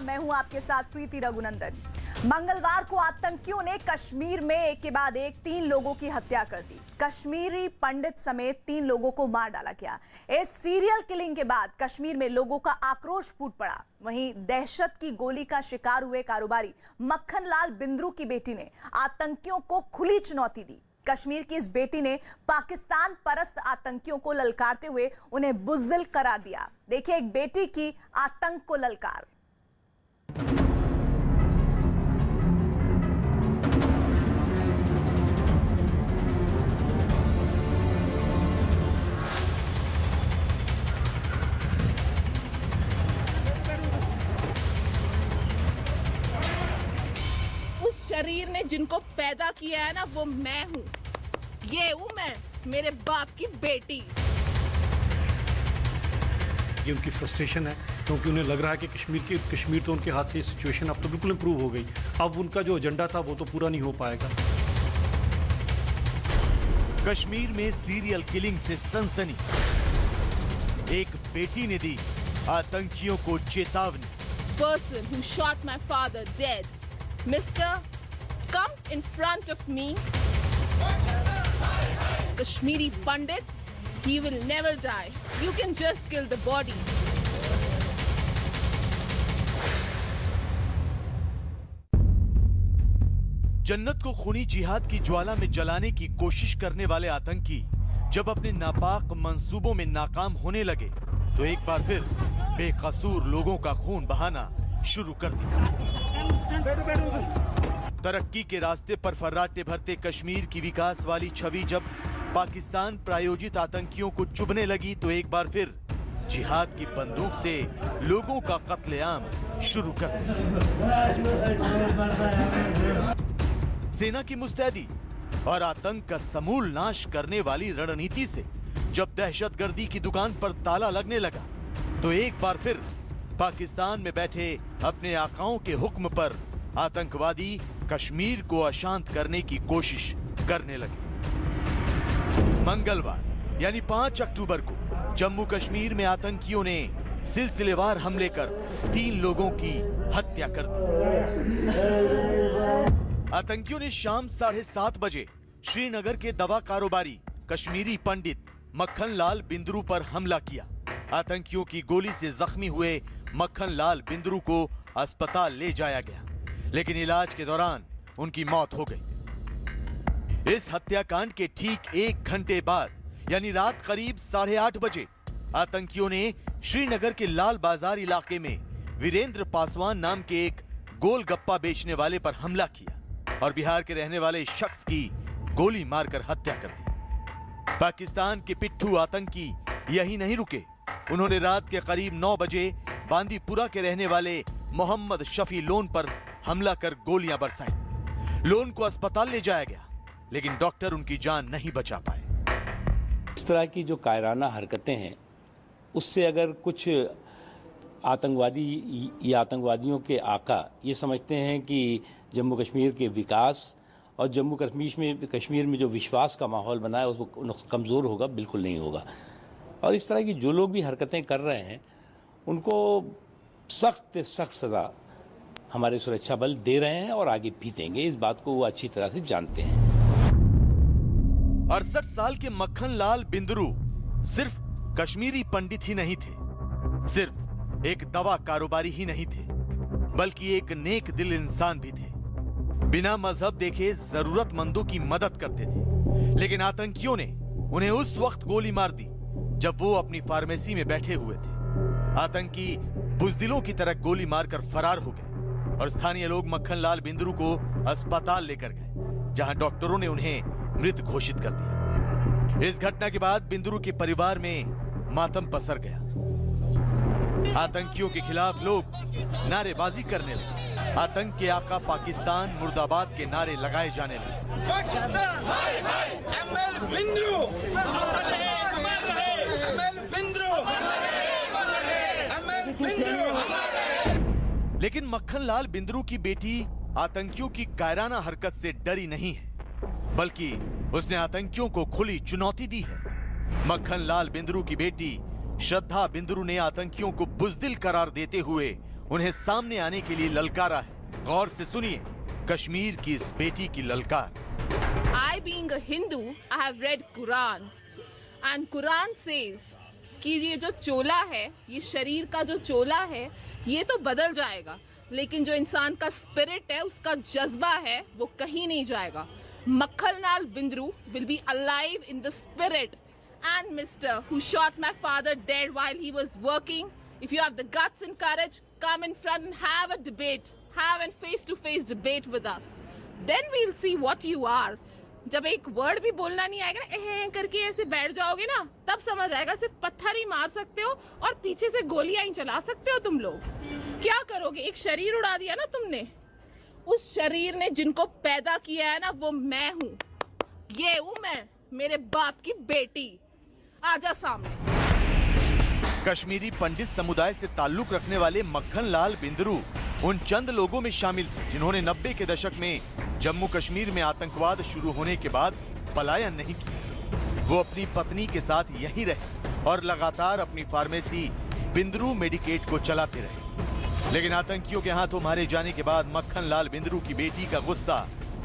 मैं हूं आपके साथ प्रीति रघुनंदन। मंगलवार को आतंकियों ने कश्मीर में एक के बाद एक 3 लोगों की हत्या कर दी। कश्मीरी पंडित समेत 3 लोगों को मार डाला गया। इस सीरियल किलिंग के बाद कश्मीर में लोगों का आक्रोश फूट पड़ा। वहीं दहशत की गोली का शिकार हुए कारोबारी मक्खन लाल बिंद्रू की बेटी ने आतंकियों को खुली चुनौती दी। कश्मीर की इस बेटी ने पाकिस्तान परस्त आतंकियों को ललकारते हुए उन्हें बुज़दिल करार दिया। देखिए एक बेटी की आतंक को ललकार। शरीर ने जिनको पैदा किया है ना, वो मैं हूँ। ये हूँ मैं, मेरे बाप की बेटी। ये उनकी फ्रस्ट्रेशन है क्योंकि उन्हें लग रहा है कि कश्मीर तो उनके हाथ से ये सिचुएशन अब तो बिल्कुल इंप्रूव हो गई। अब उनका जो एजेंडा था वो तो पूरा नहीं हो पाएगा। कश्मीर में सीरियल किलिंग से सनसनी। एक बेटी ने दी आतंकियों को चेतावनी। Person who shot my father dead. Mister, come in front of me. Kashmiri Pandit, he will never die. You can just kill the body. जन्नत को खूनी जिहाद की ज्वाला में जलाने की कोशिश करने वाले आतंकी जब अपने नापाक मंसूबों में नाकाम होने लगे तो एक बार फिर बेकसूर लोगों का खून बहाना शुरू कर दिया। तरक्की के रास्ते पर फर्राटे भरते कश्मीर की विकास वाली छवि जब पाकिस्तान प्रायोजित आतंकियों को चुभने लगी तो एक बार फिर जिहाद की बंदूक से लोगों का कत्लेआम शुरू कर दिया। सेना की मुस्तैदी और आतंक का समूल नाश करने वाली रणनीति से जब दहशतगर्दी की दुकान पर ताला लगने लगा तो एक बार फिर पाकिस्तान में बैठे अपने आकाओं के हुक्म पर आतंकवादी कश्मीर को अशांत करने की कोशिश करने लगे। मंगलवार यानी 5 अक्टूबर को जम्मू कश्मीर में आतंकियों ने सिलसिलेवार हमले कर 3 लोगों की हत्या कर दी। आतंकियों ने शाम 7:30 बजे श्रीनगर के दवा कारोबारी कश्मीरी पंडित मक्खन लाल बिंद्रू पर हमला किया। आतंकियों की गोली से जख्मी हुए मक्खन लाल बिंद्रू को अस्पताल ले जाया गया, लेकिन इलाज के दौरान उनकी मौत हो गई। इस हत्याकांड के ठीक 1 घंटे बाद यानी रात करीब 8:30 बजे आतंकियों ने श्रीनगर के लाल बाजार इलाके में वीरेंद्र पासवान नाम के एक गोलगप्पा बेचने वाले पर हमला किया और बिहार के रहने वाले शख्स की गोली मारकर हत्या कर दी। पाकिस्तान के पिट्ठू आतंकी यही नहीं रुके, उन्होंने रात के करीब 9 बजे बांदीपुरा के रहने वाले मोहम्मद शफी लोन पर हमला कर गोलियां बरसाई। लोन को अस्पताल ले जाया गया, लेकिन डॉक्टर उनकी जान नहीं बचा पाए। इस तरह की जो कायराना हरकतें हैं, उससे अगर कुछ आतंकवादी या आतंकवादियों के आका ये समझते हैं कि जम्मू कश्मीर के विकास और जम्मू कश्मीर में जो विश्वास का माहौल बना है उसको कमज़ोर होगा, बिल्कुल नहीं होगा। और इस तरह की जो लोग भी हरकतें कर रहे हैं उनको सख्त सख्त सज़ा हमारे सुरक्षा बल दे रहे हैं और आगे भी देंगे। इस बात को वो अच्छी तरह से जानते हैं। 68 साल के मक्खन लाल बिंद्रू सिर्फ कश्मीरी पंडित ही नहीं थे, सिर्फ एक दवा कारोबारी ही नहीं थे, बल्कि एक नेक दिल इंसान भी थे। बिना मजहब देखे जरूरतमंदों की मदद करते थे, लेकिन आतंकियों ने उन्हें उस वक्त गोली मार दी जब वो अपनी फार्मेसी में बैठे हुए थे। आतंकी बुज़दिलों की तरह गोली मारकर फरार हो गए और स्थानीय लोग मक्खन लाल बिंद्रू को अस्पताल लेकर गए, जहां डॉक्टरों ने उन्हें मृत घोषित कर दिया। इस घटना के बाद बिंद्रू के परिवार में मातम पसर गया। आतंकियों के खिलाफ लोग नारेबाजी करने लगे। आतंक के आका पाकिस्तान मुर्दाबाद के नारे लगाए जाने लगे। पाकिस्तान हाय हाय ML Bindroo, ML Bindroo, ML Bindroo. लेकिन मक्खन लाल बिंद्रू की बेटी आतंकियों की कायराना हरकत से डरी नहीं है, बल्कि उसने आतंकियों को खुली चुनौती दी है। मक्खन लाल बिंद्रू की बेटी श्रद्धा बिंद्रू ने आतंकियों को बुज़दिल करार देते हुए उन्हें सामने आने के लिए ललकारा है। गौर से सुनिए कश्मीर की इस बेटी की ललकार। I being a Hindu, I have read Quran and Quran says कि ये जो चोला है, ये शरीर का जो चोला है, ये तो बदल जाएगा, लेकिन जो इंसान का स्पिरिट है, उसका जज्बा है, वो कहीं नहीं जाएगा। Makhanlal Bindru will be alive in the spirit. And Mr. who shot my father dead while he was working, if you have the guts and courage, come in front and have a debate, have a face-to-face debate with us. Then we'll see what you are. जब एक word भी बोलना नहीं आएगा ना, एह करके ऐसे बैठ जाओगे ना, तब समझ आएगा सिर्फ पत्थर ही मार सकते हो और पीछे से गोलियां ही चला सकते हो तुम लोग। क्या करोगे? एक शरीर उड़ा दिया ना तुमने, उस शरीर ने जिनको पैदा किया है ना, वो मैं हूँ। ये हूँ मैं, मेरे बाप की बेटी। आजा सामने। कश्मीरी पंडित समुदाय से ताल्लुक रखने वाले मक्खनलाल बिंद्रू उन चंद लोगों में शामिल थे जिन्होंने 90 के दशक में जम्मू कश्मीर में आतंकवाद शुरू होने के बाद पलायन नहीं किया। वो अपनी पत्नी के साथ यहीं रहे और लगातार अपनी फार्मेसी बिंद्रू मेडिकेट को चलाते रहे। लेकिन आतंकियों के हाथों मारे जाने के बाद मक्खनलाल बिंद्रू की बेटी का गुस्सा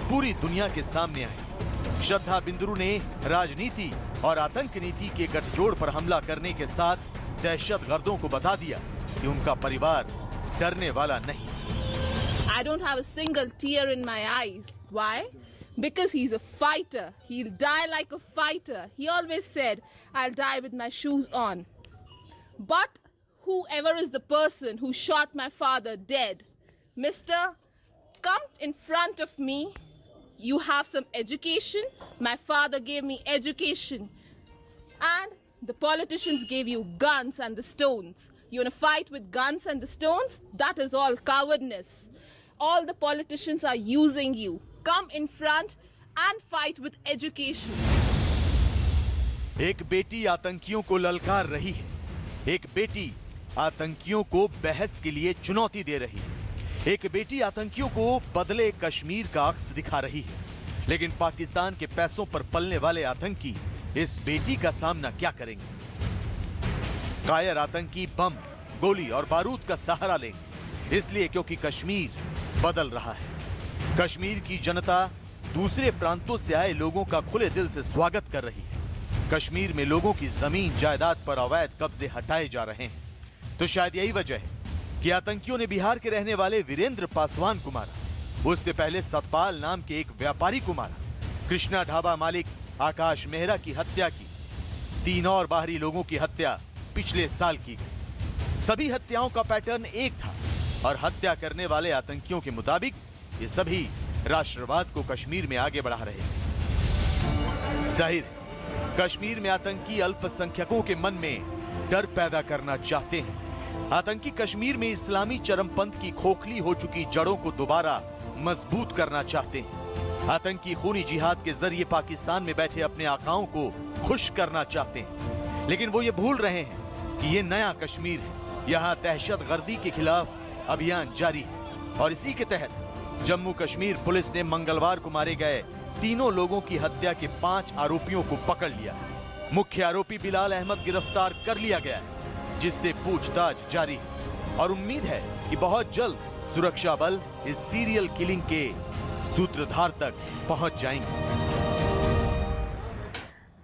पूरी दुनिया के सामने आया। श्रद्धा बिंद्रू ने राजनीति और आतंक नीति के गठजोड़ पर हमला करने के साथ दहशतगर्दों को बता दिया कि उनका परिवार डरने वाला नहीं। I don't have a single tear in my eyes. Why? Because he's a fighter. He'll die like a fighter. He always said, I'll die with my shoes on. But whoever is the person who shot my father dead, Mister, come in front of me. You have some education. My father gave me education. And the politicians gave you guns and the stones. You want to fight with guns and the stones? That is all cowardness. All the politicians are using you. Come in front and fight with education. एक बेटी आतंकियों को ललकार रही है। एक बेटी आतंकियों को बहस के लिए चुनौती दे रही है। एक बेटी आतंकियों को बदले कश्मीर का अक्स दिखा रही है। लेकिन पाकिस्तान के पैसों पर पलने वाले आतंकी इस बेटी का सामना क्या करेंगे? कायर आतंकी बम, गोली और बारूद का सहारा लेंगे, इसलिए क्योंकि कश्मीर बदल रहा है। कश्मीर की जनता दूसरे प्रांतों से आए लोगों का खुले दिल से स्वागत कर रही है। कश्मीर में लोगों की जमीन जायदाद पर अवैध कब्जे हटाए जा रहे हैं। तो शायद यही वजह है कि आतंकियों ने बिहार के रहने वाले वीरेंद्र पासवान को मारा। उससे पहले सतपाल नाम के एक व्यापारी को मारा। कृष्णा ढाबा मालिक आकाश मेहरा की हत्या की। 3 और बाहरी लोगों की हत्या पिछले साल की गई। सभी हत्याओं का पैटर्न एक था और हत्या करने वाले आतंकियों के मुताबिक ये सभी राष्ट्रवाद को कश्मीर में आगे बढ़ा रहे हैं। जाहिर है, कश्मीर में आतंकी अल्पसंख्यकों के मन में डर पैदा करना चाहते हैं। आतंकी कश्मीर में इस्लामी चरमपंथ की खोखली हो चुकी जड़ों को दोबारा मजबूत करना चाहते हैं। आतंकी खूनी जिहाद के जरिए पाकिस्तान में बैठे अपने आकाओं को खुश करना चाहते हैं। लेकिन वो ये भूल रहे हैं कि ये नया कश्मीर है। यहाँ दहशतगर्दी के खिलाफ अभियान जारी है और इसी के तहत जम्मू कश्मीर पुलिस ने मंगलवार को मारे गए 3 लोगों की हत्या के 5 आरोपियों को पकड़ लिया है। मुख्य आरोपी बिलाल अहमद गिरफ्तार कर लिया गया है, जिससे पूछताछ जारी है और उम्मीद है कि बहुत जल्द सुरक्षा बल इस सीरियल किलिंग के सूत्रधार तक पहुंच जाएंगे।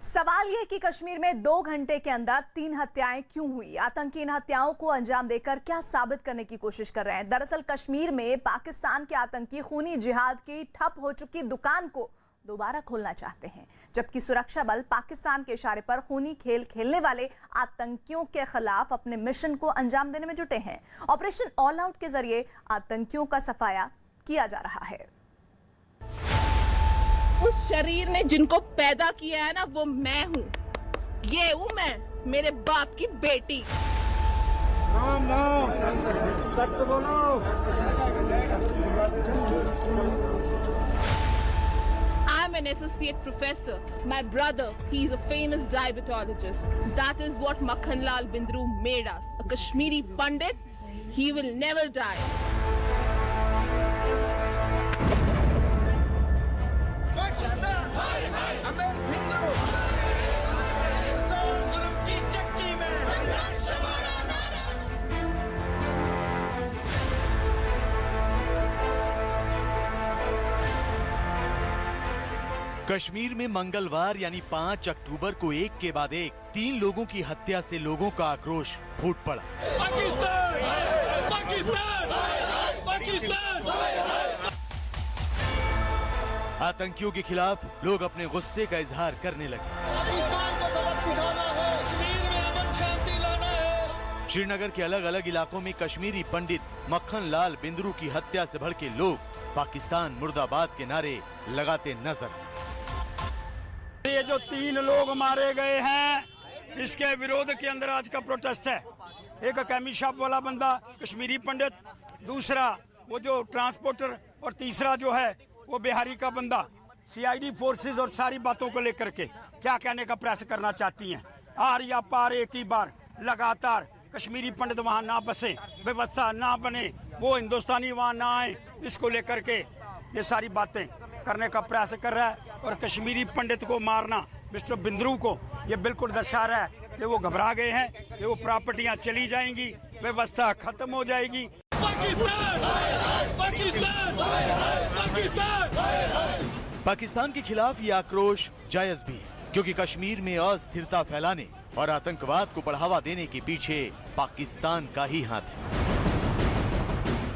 सवाल यह कि कश्मीर में 2 घंटे के अंदर 3 हत्याएं क्यों हुई? आतंकी इन हत्याओं को अंजाम देकर क्या साबित करने की कोशिश कर रहे हैं? दरअसल कश्मीर में पाकिस्तान के आतंकी खूनी जिहाद की ठप हो चुकी दुकान को दोबारा खोलना चाहते हैं, जबकि सुरक्षा बल पाकिस्तान के इशारे पर खूनी खेल खेलने वाले आतंकियों के खिलाफ अपने मिशन को अंजाम देने में जुटे हैं। ऑपरेशन ऑल आउट के जरिए आतंकियों का सफाया किया जा रहा है। उस शरीर ने जिनको पैदा किया है ना, वो मैं हूँ। ये हूँ मैं, मेरे बाप की बेटी। I'm an associate professor. My brother, he's a famous diabetologist. That is what Makhanlal Bindru made us. A Kashmiri Pandit, he will never die. Kashmir में मंगलवार यानी 5 अक्टूबर को एक के बाद एक 3 लोगों की हत्या से लोगों का आक्रोश फूट पड़ा। पाकिस्तान पाकिस्तान पाकिस्तान। आतंकियों के खिलाफ लोग अपने गुस्से का इजहार करने लगे। पाकिस्तान को सबक सिखाना है, कश्मीर में अमन शांति लाना है। श्रीनगर के अलग अलग इलाकों में कश्मीरी पंडित मक्खन लाल बिंद्रू की हत्या से भड़के लोग पाकिस्तान मुर्दाबाद के नारे लगाते नजर। ये जो 3 लोग मारे गए हैं, इसके विरोध के अंदर आज का प्रोटेस्ट है। एक कैमी शॉप वाला बंदा कश्मीरी पंडित, दूसरा वो जो ट्रांसपोर्टर, और तीसरा जो है वो बिहारी का बंदा। सीआईडी फोर्सेस और सारी बातों को लेकर के क्या कहने का प्रयास करना चाहती हैं? आर या पार एक ही बार लगातार कश्मीरी पंडित वहाँ ना बसे, व्यवस्था ना बने, वो हिंदुस्तानी वहाँ ना आए, इसको लेकर के ये सारी बातें करने का प्रयास कर रहा है। और कश्मीरी पंडित को मारना, मिस्टर बिंद्रू को, ये बिल्कुल दर्शा रहा है कि वो घबरा गए हैं, कि वो प्रॉपर्टियां चली जाएंगी, व्यवस्था खत्म हो जाएगी। पाकिस्तान पाकिस्तान पाकिस्तान। पाकिस्तान के खिलाफ ये आक्रोश जायज भी है, क्योंकि कश्मीर में अस्थिरता फैलाने और आतंकवाद को बढ़ावा देने के पीछे पाकिस्तान का ही हाथ है।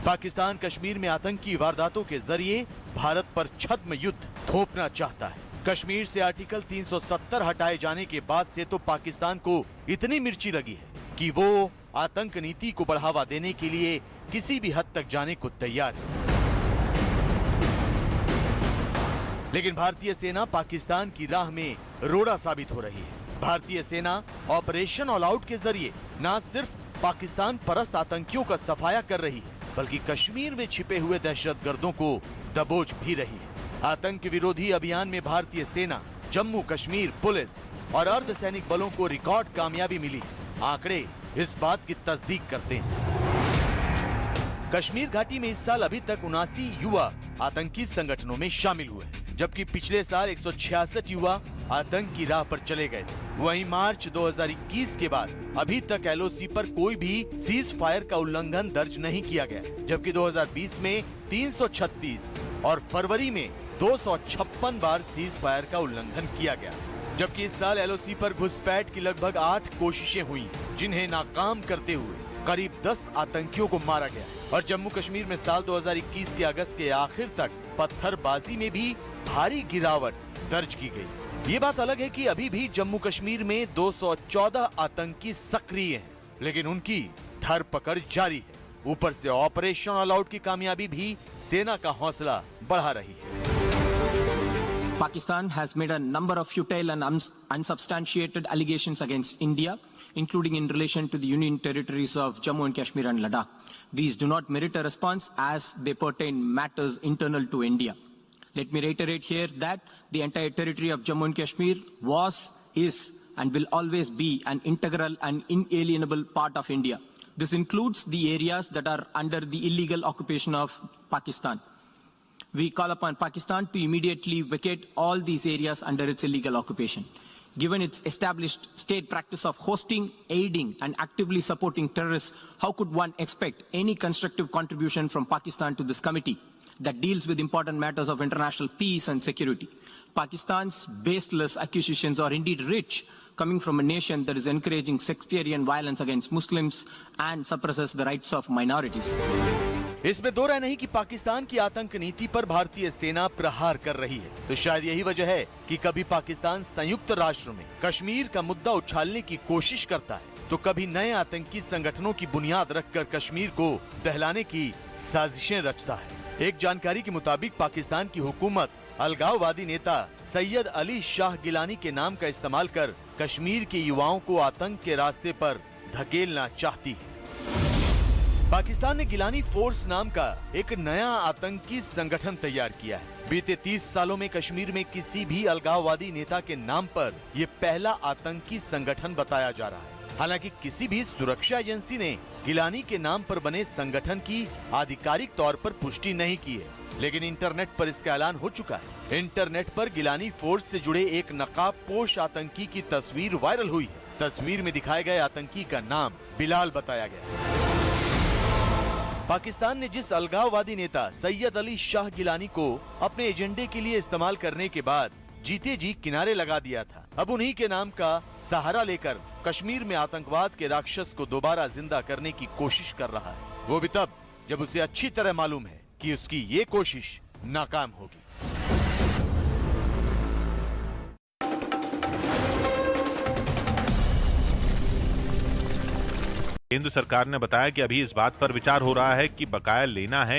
पाकिस्तान कश्मीर में आतंकी वारदातों के जरिए भारत पर छद्म युद्ध थोपना चाहता है। कश्मीर से आर्टिकल 370 हटाए जाने के बाद से तो पाकिस्तान को इतनी मिर्ची लगी है कि वो आतंक नीति को बढ़ावा देने के लिए किसी भी हद तक जाने को तैयार है। लेकिन भारतीय सेना पाकिस्तान की राह में रोड़ा साबित हो रही है। भारतीय सेना ऑपरेशन ऑल आउट के जरिए न सिर्फ पाकिस्तान परस्त आतंकियों का सफाया कर रही है, बल्कि कश्मीर में छिपे हुए दहशतगर्दों को दबोच भी रही है। आतंक विरोधी अभियान में भारतीय सेना, जम्मू कश्मीर पुलिस और अर्धसैनिक बलों को रिकॉर्ड कामयाबी मिली। आंकड़े इस बात की तस्दीक करते हैं। कश्मीर घाटी में इस साल अभी तक 79 युवा आतंकी संगठनों में शामिल हुए, जबकि पिछले साल 166 युवा आतंक की राह पर चले गए। वहीं मार्च 2021 के बाद अभी तक एलओसी पर कोई भी सीज फायर का उल्लंघन दर्ज नहीं किया गया, जबकि 2020 में 336 और फरवरी में 256 बार सीज फायर का उल्लंघन किया गया। जबकि इस साल एलओसी पर घुसपैठ की लगभग 8 कोशिशें हुई, जिन्हें नाकाम करते हुए करीब 10 आतंकियों को मारा गया। और जम्मू कश्मीर में साल 2021 के अगस्त के आखिर तक पत्थरबाजी में भी भारी गिरावट दर्ज की गई। ये बात अलग है कि अभी भी जम्मू कश्मीर में 214 आतंकी सक्रिय हैं, लेकिन उनकी धरपकड़ जारी है। ऊपर से ऑपरेशन ऑल आउट की कामयाबी भी सेना का हौसला बढ़ा रही है। Pakistan has made a number of futile and unsubstantiated allegations against India, including in relation to the Union territories of Jammu and Kashmir and Ladakh. These do not merit a response as they pertain matters internal to India. Let me reiterate here that the entire territory of Jammu and Kashmir was, is, and will always be an integral and inalienable part of India. This includes the areas that are under the illegal occupation of Pakistan. We call upon Pakistan to immediately vacate all these areas under its illegal occupation. Given its established state practice of hosting, aiding, and actively supporting terrorists, how could one expect any constructive contribution from Pakistan to this committee that deals with important matters of international peace and security? Pakistan's baseless accusations are indeed rich, coming from a nation that is encouraging sectarian violence against Muslims and suppresses the rights of minorities. इसमें दो राय नहीं कि पाकिस्तान की आतंक नीति पर भारतीय सेना प्रहार कर रही है। तो शायद यही वजह है कि कभी पाकिस्तान संयुक्त राष्ट्र में कश्मीर का मुद्दा उछालने की कोशिश करता है, तो कभी नए आतंकी संगठनों की बुनियाद रखकर कश्मीर को दहलाने की साजिशें रचता है। एक जानकारी के मुताबिक पाकिस्तान की हुकूमत अलगाववादी नेता सैयद अली शाह गिलानी के नाम का इस्तेमाल कर कश्मीर के युवाओं को आतंक के रास्ते पर धकेलना चाहती है। पाकिस्तान ने गिलानी फोर्स नाम का एक नया आतंकी संगठन तैयार किया है। बीते 30 सालों में कश्मीर में किसी भी अलगाववादी नेता के नाम पर ये पहला आतंकी संगठन बताया जा रहा है। हालांकि किसी भी सुरक्षा एजेंसी ने गिलानी के नाम पर बने संगठन की आधिकारिक तौर पर पुष्टि नहीं की है, लेकिन इंटरनेट पर इसका ऐलान हो चुका है। इंटरनेट पर गिलानी फोर्स से जुड़े एक नकाबपोश आतंकी की तस्वीर वायरल हुई है। तस्वीर में दिखाए गए आतंकी का नाम बिलाल बताया गया। पाकिस्तान ने जिस अलगाववादी नेता सैयद अली शाह गिलानी को अपने एजेंडे के लिए इस्तेमाल करने के बाद जीते जी किनारे लगा दिया था। अब उन्हीं के नाम का सहारा लेकर कश्मीर में आतंकवाद के राक्षस को दोबारा जिंदा करने की कोशिश कर रहा है, वो भी तब जब उसे अच्छी तरह मालूम है कि उसकी ये कोशिश नाकाम होगी। केंद्र सरकार ने बताया कि अभी इस बात पर विचार हो रहा है कि बकाया लेना है